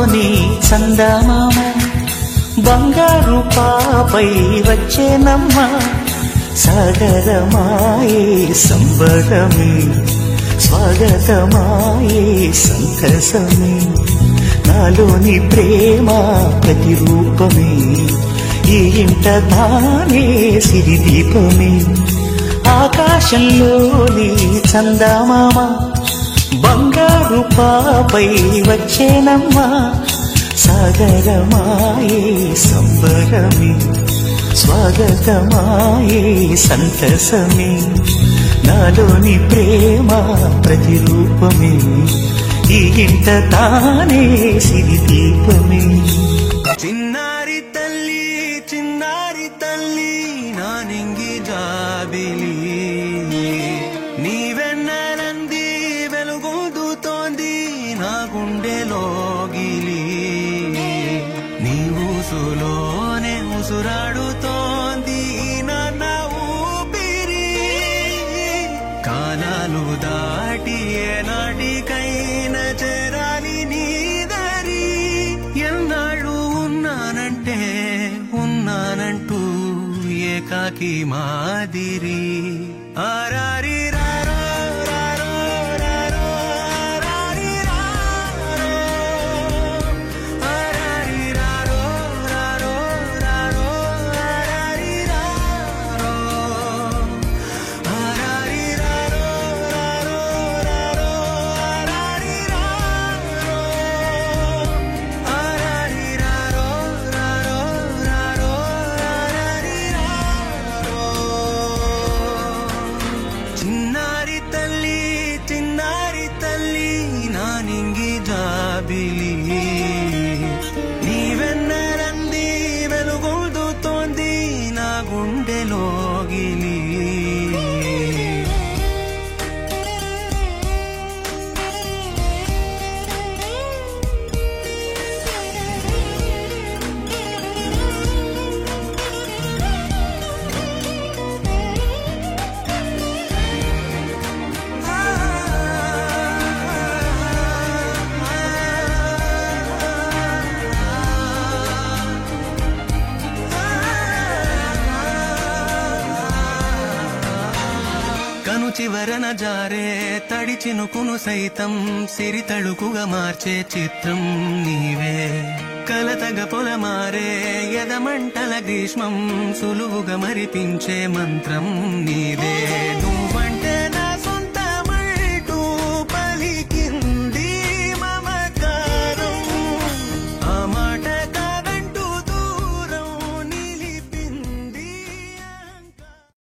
ఆకాశంలోని చందమామ బంగారు పాపై వచ్చేనమ్మ సాగరమాయే సంబరమే స్వాగతమాయే సంతసమే నాలోని ప్రేమ ప్రతిరూపమే ఈ ఇంట తానే సిరిదీపమే ఆకాశంలోని చందమామ బంగారు పాపై వచ్చేనమ్మా సాగరమాయే సంబరమే స్వాగతమాయే సంతసమే నాలోని ప్రేమ ప్రతిరూపమే ఈ ఇంట తానే సిరిదీపమే చిన్నారి తల్లి నా నింగి జాబిలి నీవెన్నెలంది వెలుగొందుతోంది నా గుండెలోగిలి నీ ఊసులోనే ఉసురాడుతోంది నా ఊపిరి కాలాలు దాటి ఏనాటికైనా చేరాలి నీ దరి ఎన్నాళ్ళు ఉన్నానంటూ ఏకాకి మాదిరి ఆరారి రారో రారో రారో ఆరారి రారో ఆరారి రారో రారో రారో ఆరారి రారో ఆరారి రారో రారో రారో ఆరారి రారో ఆరారి రారో రారో రారో ఆరారి రారో చిన్నారి తల్లి నా నింగి జాబిలి నీవెన్నెలంది వెలుగొందుతోంది నా గుండెలోగిలి కను చివరన జారే తడి చినుకును సైతం సిరి తళుకుగా మార్చే చిత్రం నీవే కలతగ పొలమారే ఎదమంటల గ్రీష్మం సులువుగా మరిపించే మంత్రం నీదే నువ్వంటే